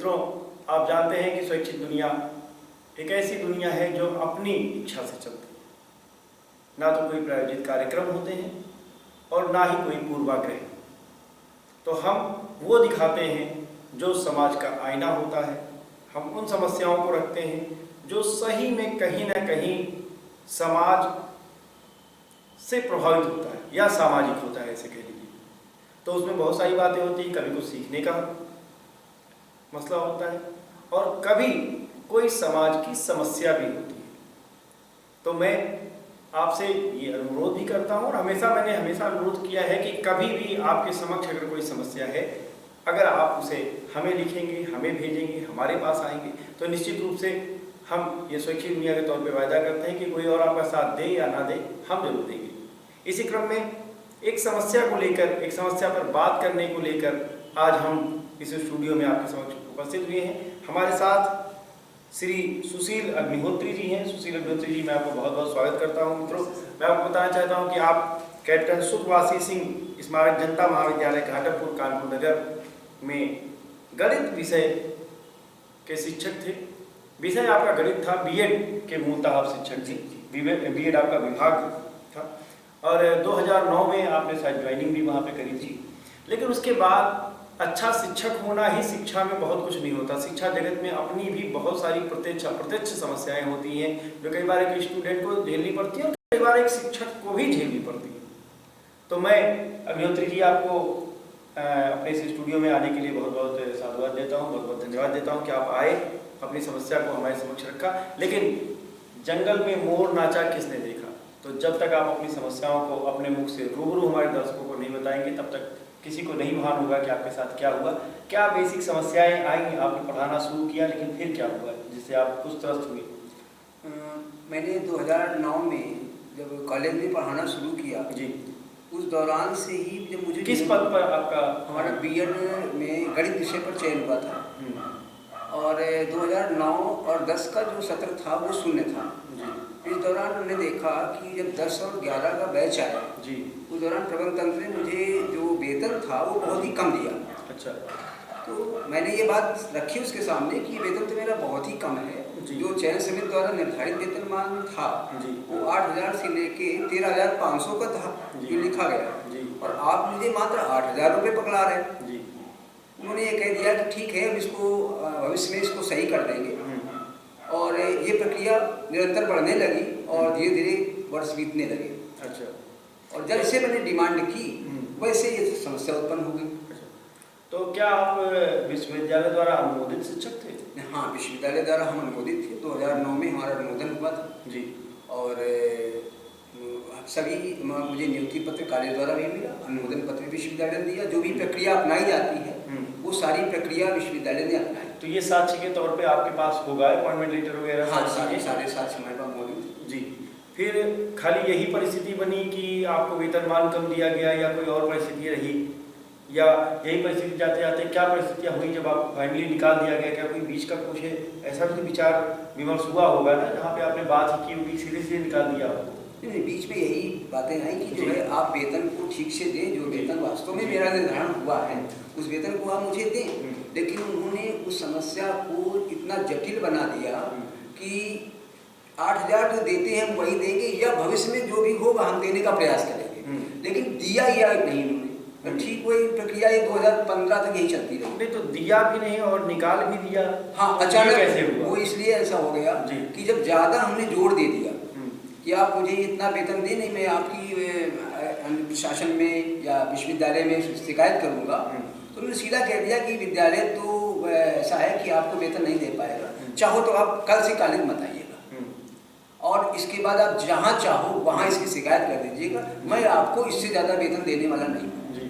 मित्रों, आप जानते हैं कि शैक्षिक दुनिया एक ऐसी दुनिया है जो अपनी इच्छा से चलती है। ना तो कोई प्रायोजित कार्यक्रम होते हैं और ना ही कोई पूर्वाग्रह। तो हम वो दिखाते हैं जो समाज का आईना होता है। हम उन समस्याओं को रखते हैं जो सही में कहीं ना कहीं समाज से प्रभावित होता है या सामाजिक होता है, ऐसे कह लीजिए। तो उसमें बहुत सारी बातें होती हैं। कभी कुछ सीखने का मसला होता है और कभी कोई समाज की समस्या भी होती है। तो मैं आपसे ये अनुरोध भी करता हूँ और मैंने हमेशा अनुरोध किया है कि कभी भी आपके समक्ष अगर कोई समस्या है, अगर आप उसे हमें लिखेंगे, हमें भेजेंगे, हमारे पास आएंगे, तो निश्चित रूप से हम ये शैक्षिक दुनिया के तौर पे वायदा करते हैं कि कोई और आपका साथ दे या ना दे, हम जरूर देंगे। इसी क्रम में एक समस्या को लेकर, एक समस्या पर बात करने को लेकर आज हम इस स्टूडियो में आपके समक्ष उपस्थित हुए हैं। हमारे साथ श्री सुशील अग्निहोत्री जी हैं। सुशील अग्निहोत्री जी, मैं आपको बहुत बहुत स्वागत करता हूँ। मित्रों, मैं आपको बताना चाहता हूँ कि आप कैप्टन सुखवासी सिंह स्मारक जनता महाविद्यालय घाटमपुर कानपुर नगर में गणित विषय के शिक्षक थे। विषय आपका गणित था, बीएड के मूलतः आप शिक्षक थे, बीएड आपका विभाग था और 2009 में आपने शायद ज्वाइनिंग भी वहाँ पे करी थी। लेकिन उसके बाद अच्छा शिक्षक होना ही शिक्षा में बहुत कुछ नहीं होता। शिक्षा जगत में अपनी भी बहुत सारी प्रत्यक्ष समस्याएं होती हैं जो कई बार एक स्टूडेंट को झेलनी पड़ती है और कई बार एक शिक्षक को भी झेलनी पड़ती है। तो मैं अग्निहोत्री जी आपको अपने इस स्टूडियो में आने के लिए बहुत बहुत साधुवाद देता हूँ, बहुत बहुत धन्यवाद देता हूँ कि आप आए, अपनी समस्या को हमारे समक्ष रखा। लेकिन जंगल में मोर नाचा किसने देखा? तो जब तक आप अपनी समस्याओं को अपने मुख से रूबरू हमारे दर्शकों को नहीं बताएंगे, तब तक किसी को नहीं भान होगा कि आपके साथ क्या हुआ। क्या बेसिक समस्याएं आई, आपने पढ़ाना शुरू किया, लेकिन फिर क्या हुआ जिससे आप कुछ त्रस्त हुए? मैंने 2009 में जब कॉलेज में पढ़ाना शुरू किया जी, उस दौरान से ही जब मुझे किस पद पर आपका? हमारा बीएड में गणित विषय पर चयन हुआ था और 2009 और 10 का जो सत्र था वो शून्य था जी। इस दौरान हमने देखा कि जब 10 और 11 का बैच आया जी, उस दौरान प्रबंध तंत्र ने मुझे जो वेतन था वो बहुत ही कम दिया। अच्छा। तो मैंने ये बात रखी उसके सामने कि वेतन तो मेरा बहुत ही कम है। जो चयन समिति द्वारा निर्धारित वेतनमान था जी, वो 8,000 से लेके 13,500 का था जो लिखा गया जी, और आप मुझे मात्र 8,000 रुपये पकड़ा रहे जी। उन्होंने ये कह दिया कि ठीक है, हम इसको भविष्य में इसको सही कर देंगे और ये प्रक्रिया निरंतर बढ़ने लगी और धीरे धीरे वर्ष बीतने लगे। अच्छा। और जब से मैंने डिमांड की वैसे ये समस्या उत्पन्न हो गई। अच्छा। तो क्या आप विश्वविद्यालय द्वारा अनुमोदित शिक्षक थे? हाँ, विश्वविद्यालय द्वारा हम अनुमोदित थे। 2009 में हमारा अनुमोदन हुआ था जी, और सभी मुझे नियुक्ति पत्र कॉलेज द्वारा भी मिला, अनुमोदन पत्र विश्वविद्यालय ने दिया। जो भी प्रक्रिया अपनाई जाती है वो सारी प्रक्रिया विश्वविद्यालय ने अपनाई। तो ये साक्ष्य के तौर पे आपके पास होगा अपॉइंटमेंट लेटर वगैरह? हाँ, सारे साक्ष्य हमारे पास मौजूद जी। फिर खाली यही परिस्थिति बनी कि आपको वेतनमान कम दिया गया या कोई और परिस्थिति रही, या यही परिस्थिति जाते जाते क्या परिस्थितियाँ हुई जब आप फाइनली निकाल दिया गया? क्या कोई बीच का कुछ ऐसा भी विचार विमर्श हुआ होगा ना, जहाँ पे आपने बात ही की होगी, सीधे सीधे निकाल दिया आपको? नहीं, बीच में यही बातें आई कि जो है आप वेतन को ठीक से दें, जो वेतन वास्तव में मेरा निर्धारण हुआ है उस वेतन को आप मुझे दें। लेकिन उन्होंने उस समस्या को इतना जटिल बना दिया कि 8,000 जो देते हैं हम वही देंगे या भविष्य में जो भी होगा हम देने का प्रयास करेंगे, लेकिन दिया या नहीं उन्होंने। ठीक वही प्रक्रिया ये 2015 तक यही चलती रही। नहीं, तो दिया भी नहीं और निकाल भी दिया। हाँ, अचानक कैसे हुआ? वो इसलिए ऐसा हो गया कि जब ज़्यादा हमने जोर दे दिया कि आप मुझे इतना वेतन दे, नहीं मैं आपकी प्रशासन में या विश्वविद्यालय में शिकायत करूँगा, तो उन्होंने सीधा कह दिया कि विद्यालय तो ऐसा है कि आपको वेतन नहीं दे पाएगा, चाहो तो आप कल से कॉलेज मत आइएगा और इसके बाद आप जहाँ चाहो वहाँ इसकी शिकायत कर दीजिएगा, मैं आपको इससे ज़्यादा वेतन देने वाला नहीं हूँ जी।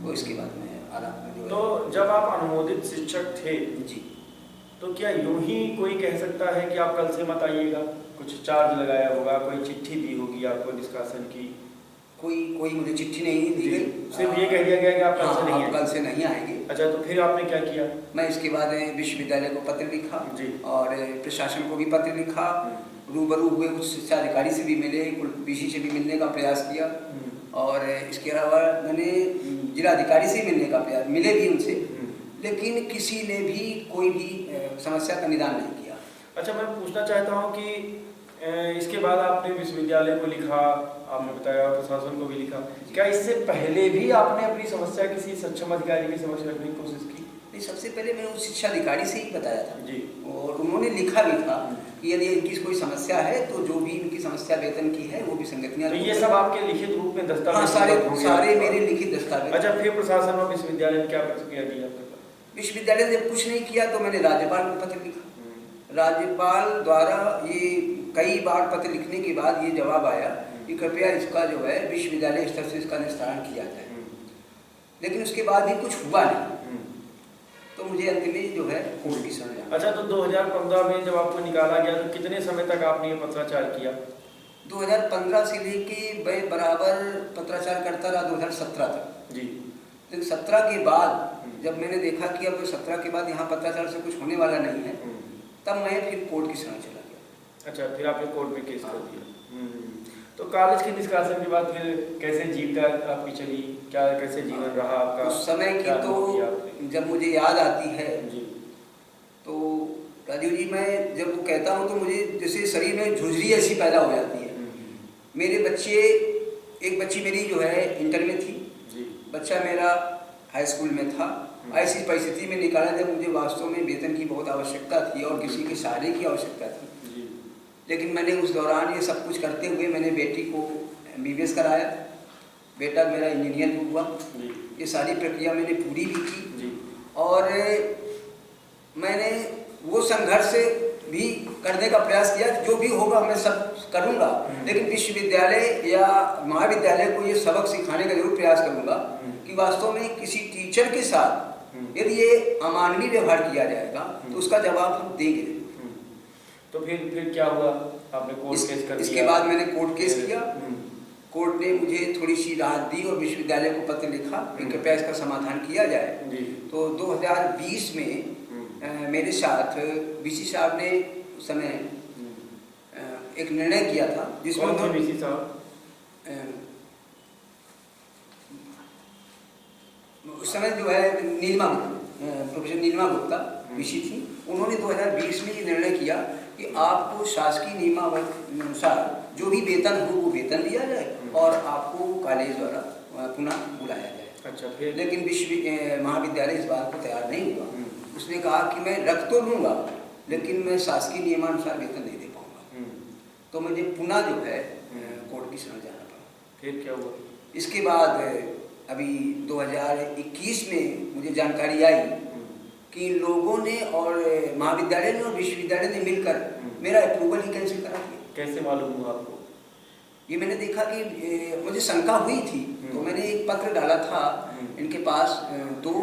तो इसके बाद मैं आराम। तो जब आप अनुमोदित शिक्षक थे जी, तो क्या यूं ही कोई कह सकता है कि आप कल से मत आइएगा? कुछ चार्ज लगाया होगा, कोई चिट्ठी दी होगी आपको निष्कासन की? कोई मुझे चिट्ठी नहीं दी गई, सिर्फ ये कह दिया गया कि आप कल से नहीं आएंगे। अच्छा, तो फिर आपने क्या किया? मैं इसके बाद विश्वविद्यालय को पत्र लिखा जी, और प्रशासन को भी पत्र लिखा, रूबरू हुए उच्च शिक्षा अधिकारी से भी मिले, बीसी से भी मिलने का प्रयास किया और इसके अलावा मैंने जिलाधिकारी से मिलने का प्रयास, मिले भी उनसे, लेकिन किसी ने भी कोई भी समस्या का निदान नहीं किया। अच्छा, मैं पूछना चाहता हूँ कि इसके बाद आपने विश्वविद्यालय को लिखा, आपने बताया प्रशासन को भी लिखा, क्या इससे पहले भी आपने अपनी समस्या किसी सक्षम अधिकारी के समक्ष रखने की कोशिश की? नहीं, सबसे पहले मैंने उस शिक्षा अधिकारी से ही बताया था जी, और उन्होंने लिखा भी था कि यदि इनकी कोई समस्या है तो जो भी इनकी समस्या वेतन की है वो भी संगतियाँ। तो ये सब आपके लिखित रूप में दस्तावेज? हाँ, सारे मेरे लिखित दस्तावेज। अच्छा, फिर प्रशासन और विश्वविद्यालय ने क्या प्रतिक्रिया दी आपके पास? विश्वविद्यालय ने कुछ नहीं किया तो मैंने राज्यपाल को पत्र लिखा। राज्यपाल द्वारा ये कई बार पत्र लिखने के बाद ये जवाब आया कि कृपया इसका जो है विश्वविद्यालय स्तर से इसका निस्तारण किया जाए, लेकिन उसके बाद भी कुछ हुआ नहीं, तो मुझे अंत में जो है कोर्ट की शरण जाना। अच्छा, तो 2015 में जब आपको निकाला गया तो कितने समय तक आपने ये पत्राचार किया? 2015 से लेके मैं बराबर पत्राचार करता रहा 2017 तक जी। लेकिन 17 के बाद जब मैंने देखा कि अब 17 के बाद यहाँ पत्राचार से कुछ होने वाला नहीं है, तब मैं फिर कोर्ट की शरण चला गया। अच्छा, फिर आपने कोर्ट में केस कर दिया। तो कॉलेज के निष्कासन के बाद फिर कैसे जीवन आपकी चली, क्या कैसे जीवन रहा आपका? उस समय की तो जब मुझे याद आती है जी, तो राजीव जी, मैं जब वो कहता हूँ तो मुझे जैसे शरीर में झुर्री ऐसी पैदा हो जाती है। मेरे बच्चे, एक बच्ची मेरी जो है इंटर में थी जी, बच्चा मेरा हाई स्कूल में था। ऐसी परिस्थिति में निकाला जब मुझे वास्तव में वेतन की बहुत आवश्यकता थी और किसी के सहारे की आवश्यकता थी, लेकिन मैंने उस दौरान ये सब कुछ करते हुए मैंने बेटी को MBBS कराया, बेटा मेरा इंजीनियर भी हुआ। ये सारी प्रक्रिया मैंने पूरी भी की और मैंने वो संघर्ष भी करने का प्रयास किया, जो भी होगा मैं सब करूँगा, लेकिन विश्वविद्यालय या महाविद्यालय को ये सबक सिखाने का जरूर प्रयास करूँगा कि वास्तव में किसी टीचर के साथ यदि ये अमानवीय व्यवहार किया जाएगा तो उसका जवाब हम देंगे। तो फिर क्या हुआ? आपने कोर्ट केस कर दिया? इसके बाद मैंने कोर्ट केस किया। कोर्ट ने मुझे थोड़ी सी राहत दी और विश्वविद्यालय को पत्र लिखा कि कृपया इसका समाधान किया जाए। तो 2020 में मेरे साथ VC साहब ने उस समय एक निर्णय किया था, जिसमें VC साहब उस समय जो है प्रोफेसर नीलिमा गुप्ता VC थी। उन्होंने 2020 में ये निर्णय किया कि आपको शासकीय नियमावली अनुसार जो भी वेतन हो वो वेतन दिया जाए और आपको कॉलेज द्वारा पुनः बुलाया जाए। अच्छा, फिर? लेकिन महाविद्यालय इस बात को तैयार नहीं हुआ। उसने कहा कि मैं रख तो लूँगा लेकिन मैं शासकीय नियमानुसार वेतन नहीं दे पाऊँगा। तो मुझे पुनः जो है कोर्ट की शरण जाना पड़ा। फिर क्या हुआ? इसके बाद अभी 2021 में मुझे जानकारी आई कि लोगों ने और महाविद्यालय ने और विश्वविद्यालय ने मिलकर मेरा अप्रूवल ही कैंसिल करा दिया। कैसे मालूम हुआ आपको? ये मैंने देखा कि मुझे शंका हुई थी, तो मैंने एक पत्र डाला था इनके पास 2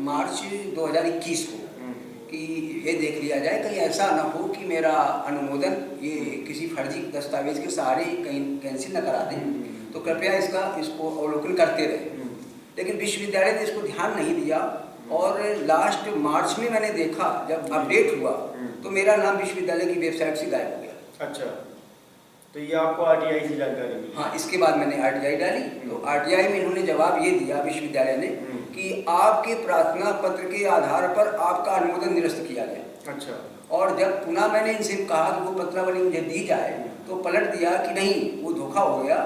मार्च 2021 को कि ये देख लिया जाए कहीं ऐसा ना हो कि मेरा अनुमोदन ये किसी फर्जी दस्तावेज के सहारे कहीं कैंसिल न करा दें, तो कृपया इसको अवलोकन करते रहे। लेकिन विश्वविद्यालय ने इसको ध्यान नहीं दिया और लास्ट मार्च में मैंने देखा जब अपडेट हुआ तो मेरा नाम विश्वविद्यालय की वेबसाइट से गायब हो गया। अच्छा, तो ये आपको RTI से जानकारी मिली? हाँ, इसके बाद मैंने RTI डाली तो RTI में इन्होंने जवाब ये दिया विश्वविद्यालय ने कि आपके प्रार्थना पत्र के आधार पर आपका अनुमोदन निरस्त किया गया। अच्छा। और जब पुनः मैंने इनसे कहा कि वो पत्रावली मुझे दी जाए तो पलट दिया कि नहीं, वो धोखा हो गया।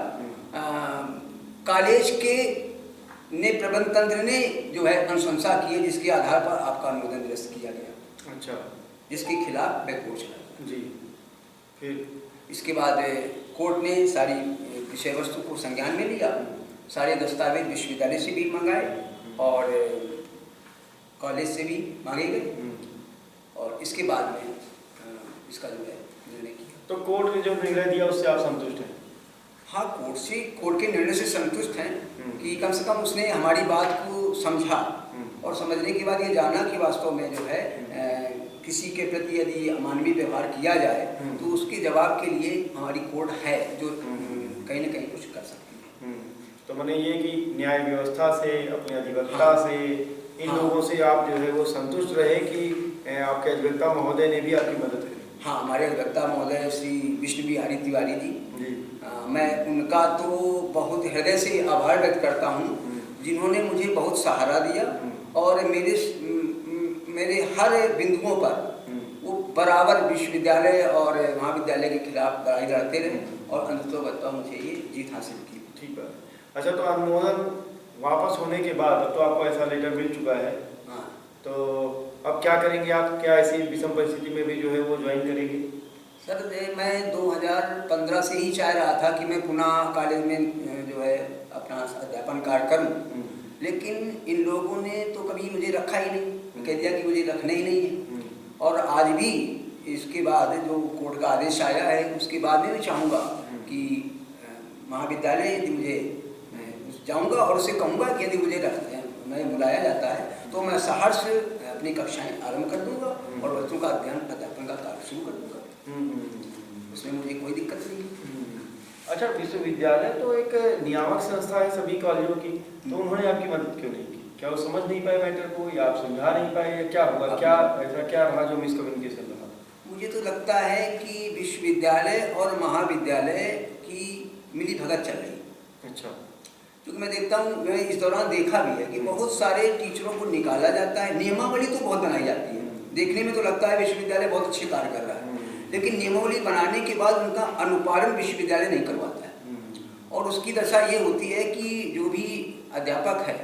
कॉलेज के ने प्रबंध तंत्र ने जो है अनुशंसा की है जिसके आधार पर आपका अनुमोदन निरस्त किया गया। अच्छा। जिसके खिलाफ मैं कोर्ट चला गया। जी। फिर इसके बाद कोर्ट ने सारी विषय वस्तु को संज्ञान में लिया, सारे दस्तावेज विश्वविद्यालय से भी मंगाए और कॉलेज से भी मांगे गए और इसके बाद में इसका जो है निर्णय किया। तो कोर्ट ने जो निर्णय दिया उससे आप संतुष्ट हैं? हाँ, कोर्ट के निर्णय से संतुष्ट हैं कि कम से कम उसने हमारी बात को समझा और समझने के बाद ये जाना कि वास्तव में जो है किसी के प्रति यदि अमानवीय व्यवहार किया जाए तो उसके जवाब के लिए हमारी कोर्ट है जो कहीं ना कहीं कुछ कर सकती है। तो मैंने ये कि न्याय व्यवस्था से, अपने अधिवक्ता से, इन लोगों से आप जो है वो संतुष्ट रहे कि आपके अधिवक्ता महोदय ने भी आपकी मदद करी? हाँ, हमारे अधिवक्ता महोदय श्री विष्णु बिहारी तिवारी जी, मैं उनका तो बहुत हृदय से आभार व्यक्त करता हूँ जिन्होंने मुझे बहुत सहारा दिया और मेरे हर बिंदुओं पर वो बराबर विश्वविद्यालय और महाविद्यालय के खिलाफ लड़ाई लड़ते रहे और अंततः मुझे ये जीत हासिल की। ठीक है। अच्छा, तो अनुमोदन वापस होने के बाद अब तो आपको ऐसा लेटर मिल चुका है, हाँ, तो अब क्या करेंगे आप? क्या ऐसी विषम परिस्थिति में भी जो है वो ज्वाइन करेंगे? सर मैं 2015 से ही चाह रहा था कि मैं पुनः कॉलेज में जो है अपना अध्यापन कार्य करूं, लेकिन इन लोगों ने तो कभी मुझे रखा ही नहीं, कह दिया कि मुझे रखना ही नहीं है। और आज भी इसके बाद जो कोर्ट का आदेश आया है उसके बाद में मैं चाहूँगा कि महाविद्यालय यदि मुझे जाऊँगा और उसे कहूँगा कि यदि मुझे मैं बुलाया जाता है तो मैं सहर्ष अपनी कक्षाएं आरंभ कर दूँगा और बच्चों का अध्यापन का कार्य शुरू कर दूँगा। उसमें मुझे कोई दिक्कत नहीं है। अच्छा, विश्वविद्यालय तो एक नियामक संस्था है सभी कॉलेजों की, तो उन्होंने आपकी मदद क्यों नहीं की? क्या वो समझ नहीं पाए मैटर को, या आप समझा नहीं पाए, या क्या हुआ? क्या ऐसा क्या रहा जो मिसकम्युनिकेशन रहा? मुझे तो लगता है कि विश्वविद्यालय और महाविद्यालय की मिली भगत चल रही है। अच्छा। क्योंकि मैं देखता हूँ, मैं इस दौरान देखा भी है कि बहुत सारे टीचरों को निकाला जाता है, नियमावली तो बहुत बनाई जाती है, देखने में तो लगता है विश्वविद्यालय बहुत अच्छे कार्य कर रहा है, लेकिन नियमावली बनाने के बाद उनका अनुपालन विश्वविद्यालय नहीं करवाता है। और उसकी दशा ये होती है कि जो भी अध्यापक है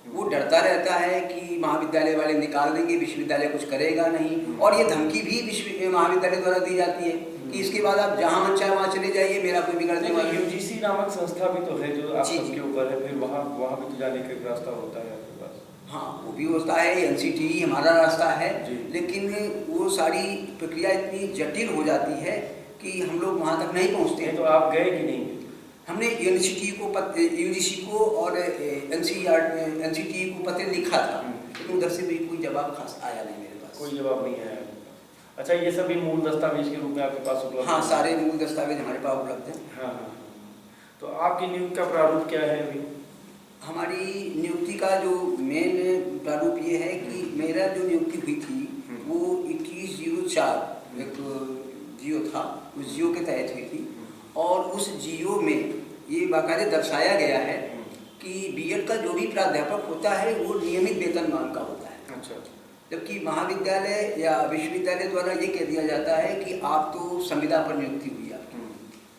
वो डरता रहता है कि महाविद्यालय वाले निकाल देंगे, विश्वविद्यालय कुछ करेगा नहीं। और ये धमकी भी महाविद्यालय द्वारा दी जाती है कि इसके बाद आप जहाँ मन चाहे वहाँ चले जाइए, मेरा कोई बिगड़ने वाला नहीं। यूजीसी नामक संस्था भी तो है जो आप सबके ऊपर है, फिर वहाँ भी तो जाने का एक रास्ता होता है आपके पास। हाँ, वो भी होता है, एनसीटीई हमारा रास्ता है, लेकिन वो सारी प्रक्रिया इतनी जटिल हो जाती है कि हम लोग वहाँ तक नहीं पहुँचते हैं। तो आप गए कि नहीं? हमने यूनिवर्सिटी को यूजीसी को और एनसीटीई को पत्र लिखा था, लेकिन उधर से भी कोई जवाब खास आया नहीं मेरे पास। कोई जवाब नहीं आया? अच्छा, ये सभी मूल दस्तावेज के रूप में आपके पास उपलब्ध? हाँ, सारे मूल दस्तावेज हमारे पास उपलब्ध हैं। हाँ हाँ। तो आपकी नियुक्ति का प्रारूप क्या है अभी? हमारी नियुक्ति का जो मेन प्रारूप ये है कि मेरा जो नियुक्ति हुई थी वो 2104 एक जियो था, उस जियो के तहत हुई थी। और उस जियो में ये बाकायदे दर्शाया गया है कि बीएड का जो भी प्राध्यापक होता है वो नियमित वेतनमान का होता है। अच्छा। जबकि महाविद्यालय या विश्वविद्यालय द्वारा ये कह दिया जाता है कि आप तो संविदा पर नियुक्ति हुई आपकी,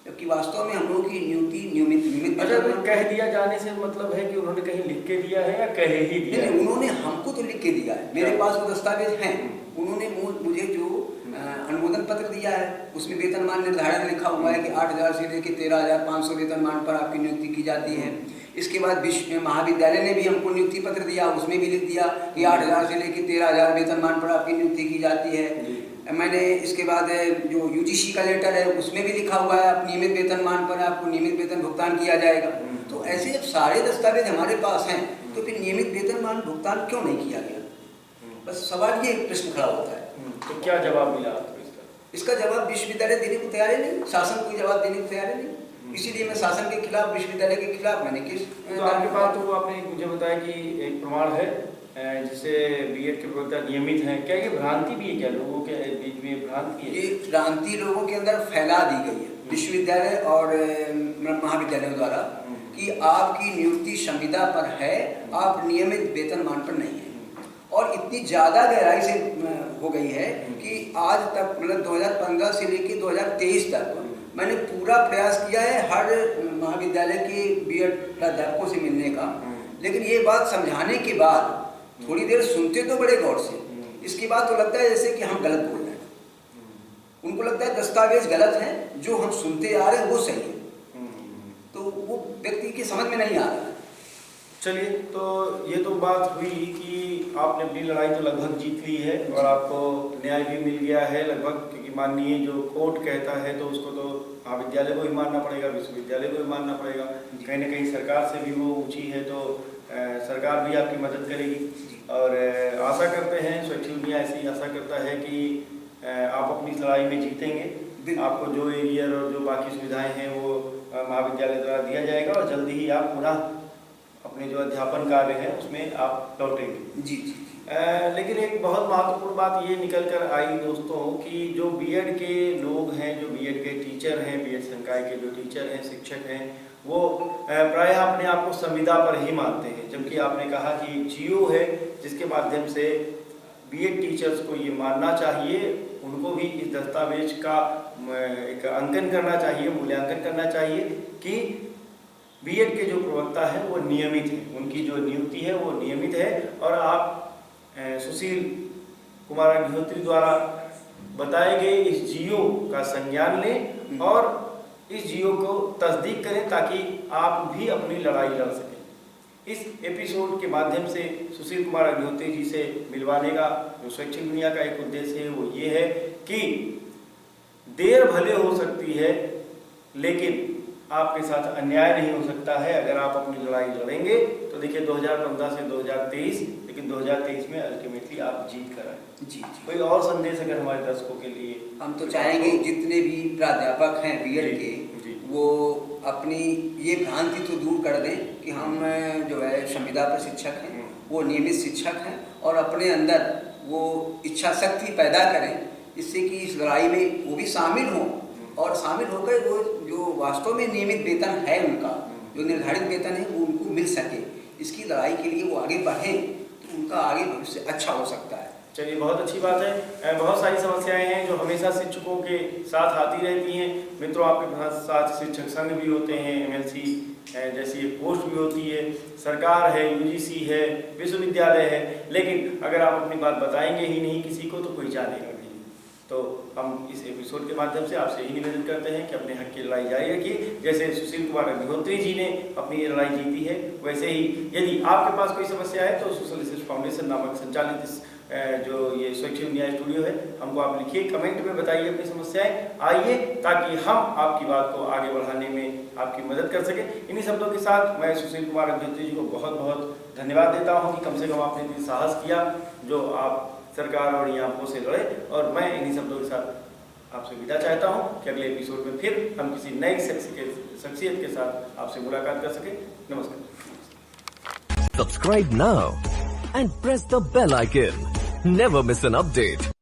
जबकि वास्तव में हम लोगों की नियुक्ति नियमित। अच्छा, तो कह दिया जाने से मतलब है कि उन्होंने कहीं लिख के दिया है या कहे ही दिया है? उन्होंने हमको तो लिख के दिया है, मेरे पास वो दस्तावेज हैं। उन्होंने मुझे जो अनुमोदन पत्र दिया है उसमें वेतनमान निर्धारण लिखा हुआ है कि 8,000 से लेकर 13,500 वेतनमान पर आपकी नियुक्ति की जाती है। इसके बाद महाविद्यालय ने भी हमको नियुक्ति पत्र दिया, उसमें भी लिख दिया कि 8,000 से लेकर 13,000 वेतनमान पर आपकी नियुक्ति की जाती है। मैंने इसके बाद जो यूजीसी का लेटर है उसमें भी लिखा हुआ है आप नियमित वेतनमान पर आपको नियमित वेतन भुगतान किया जाएगा। तो ऐसे जब सारे दस्तावेज हमारे पास हैं तो फिर नियमित वेतनमान भुगतान क्यों नहीं किया गया? बस सवाल ये प्रश्न खड़ा होता है। तो क्या जवाब मिला आपको इसका जवाब विश्वविद्यालय देने को तैयार है नहीं, शासन कोई जवाब देने को तैयार है नहीं। इसीलिए मैं शासन के खिलाफ, विश्वविद्यालय के खिलाफ मैंने केस। तो आपके पास तो आपने मुझे बताया कि एक प्रमाण है जिससे बीएड के प्रवक्ता नियमित हैं, क्या ये भ्रांति भी है? क्या लोगों के बीच में भ्रांति है? ये भ्रांति लोगों के अंदर फैला दी गई है विश्वविद्यालय और महाविद्यालयों द्वारा कि आपकी नियुक्ति संविदा पर है, आप नियमित वेतनमान पर नहीं है। और इतनी ज़्यादा गहराई से हो गई है कि आज तक मतलब 2015 से लेकर 2023 तक मैंने पूरा प्रयास किया है हर महाविद्यालय के बीएड प्राध्यापकों से मिलने का, लेकिन ये बात समझाने के बाद थोड़ी देर सुनते तो बड़े गौर से, इसके बाद तो लगता है जैसे कि हम गलत बोल रहे हैं। उनको लगता है दस्तावेज गलत है, जो हम सुनते आ रहे हैं वो सही है, तो वो व्यक्ति की समझ में नहीं आ रहा है। चलिए, तो ये तो बात हुई कि आपने अपनी लड़ाई तो लगभग जीत ली है और आपको न्याय भी मिल गया है लगभग, क्योंकि माननीय जो कोर्ट कहता है तो उसको तो महाविद्यालय को ही मानना पड़ेगा, विश्वविद्यालय को ही मानना पड़ेगा। कहीं ना कहीं सरकार से भी वो ऊंची है, तो सरकार भी आपकी मदद करेगी। और आशा करते हैं, स्वैच्छिक दुनिया ऐसी आशा करता है कि आप अपनी लड़ाई में जीतेंगे। आपको जो एरियर और जो बाकी सुविधाएँ हैं वो महाविद्यालय द्वारा दिया जाएगा और जल्दी ही आप पुनः अपने जो अध्यापन कार्य है उसमें आप लौटेंगे। जी। लेकिन एक बहुत महत्वपूर्ण बात ये निकल कर आई दोस्तों कि जो बीएड के लोग हैं, जो बीएड के टीचर हैं, बीएड संकाय के जो टीचर हैं, शिक्षक हैं, वो प्रायः अपने आप को संविदा पर ही मानते हैं, जबकि आपने कहा कि जियो है जिसके माध्यम से बीएड टीचर्स को ये मानना चाहिए, उनको भी इस दस्तावेज का एक अंकन करना चाहिए, मूल्यांकन करना चाहिए कि बीएड के जो प्रवक्ता है वो नियमित है, उनकी जो नियुक्ति है वो नियमित है। और आप सुशील कुमार अग्निहोत्री द्वारा बताए गए इस जीओ का संज्ञान लें और इस जीओ को तस्दीक करें ताकि आप भी अपनी लड़ाई लड़ सकें। इस एपिसोड के माध्यम से सुशील कुमार अग्निहोत्री जी से मिलवाने का जो शैक्षिक दुनिया का एक उद्देश्य है वो ये है कि देर भले हो सकती है लेकिन आपके साथ अन्याय नहीं हो सकता है। अगर आप अपनी लड़ाई लड़ेंगे तो देखिए 2015 से 2023, लेकिन 2023 में अल्टीमेटली आप जीत कर आए। जी। कोई और संदेश अगर हमारे दर्शकों के लिए? हम तो चाहेंगे जितने भी प्राध्यापक हैं बीएड के वो अपनी ये भ्रांति तो दूर कर दें कि हम जो है संविदा पर शिक्षक हैं, वो नियमित शिक्षक हैं और अपने अंदर वो इच्छा शक्ति पैदा करें इससे कि इस लड़ाई में वो भी शामिल हों और शामिल होकर वो जो वास्तव में नियमित वेतन है उनका, जो निर्धारित वेतन है वो उनको मिल सके। इसकी लड़ाई के लिए वो आगे बढ़ें तो उनका आगे भविष्य अच्छा हो सकता है। चलिए, बहुत अच्छी बात है। बहुत सारी समस्याएं हैं जो हमेशा शिक्षकों के साथ आती रहती हैं। मित्रों, आपके साथ शिक्षक संघ भी होते हैं, एमएलसी जैसी एक पोस्ट भी होती है, सरकार है, यूजीसी है, विश्वविद्यालय है, लेकिन अगर आप अपनी बात बताएंगे ही नहीं किसी को तो कोई जानेगा नहीं। तो हम इस एपिसोड के माध्यम से आपसे यही निवेदन करते हैं कि अपने हक की लड़ाई जारी रखिए। जैसे सुशील कुमार अग्निहोत्री जी ने अपनी लड़ाई जीती है, वैसे ही यदि आपके पास कोई समस्या है तो सोशल रिसर्च फाउंडेशन नामक संचालित जो ये शैक्षिक न्याय स्टूडियो है, हमको आप लिखिए, कमेंट में बताइए अपनी समस्याएं, आइए ताकि हम आपकी बात को आगे बढ़ाने में आपकी मदद कर सकें। इन्हीं शब्दों के साथ मैं सुशील कुमार अग्निहोत्री जी को बहुत बहुत धन्यवाद देता हूं कि कम से कम आपने इतनी साहस किया जो आप सरकार और यहाँ से लड़े। और मैं इन्हीं शब्दों के साथ आपसे विदा चाहता हूँ कि अगले एपिसोड में फिर हम किसी नई शख्सियत के साथ आपसे मुलाकात कर सकें। नमस्कार। Subscribe now and press the bell icon. Never miss an update.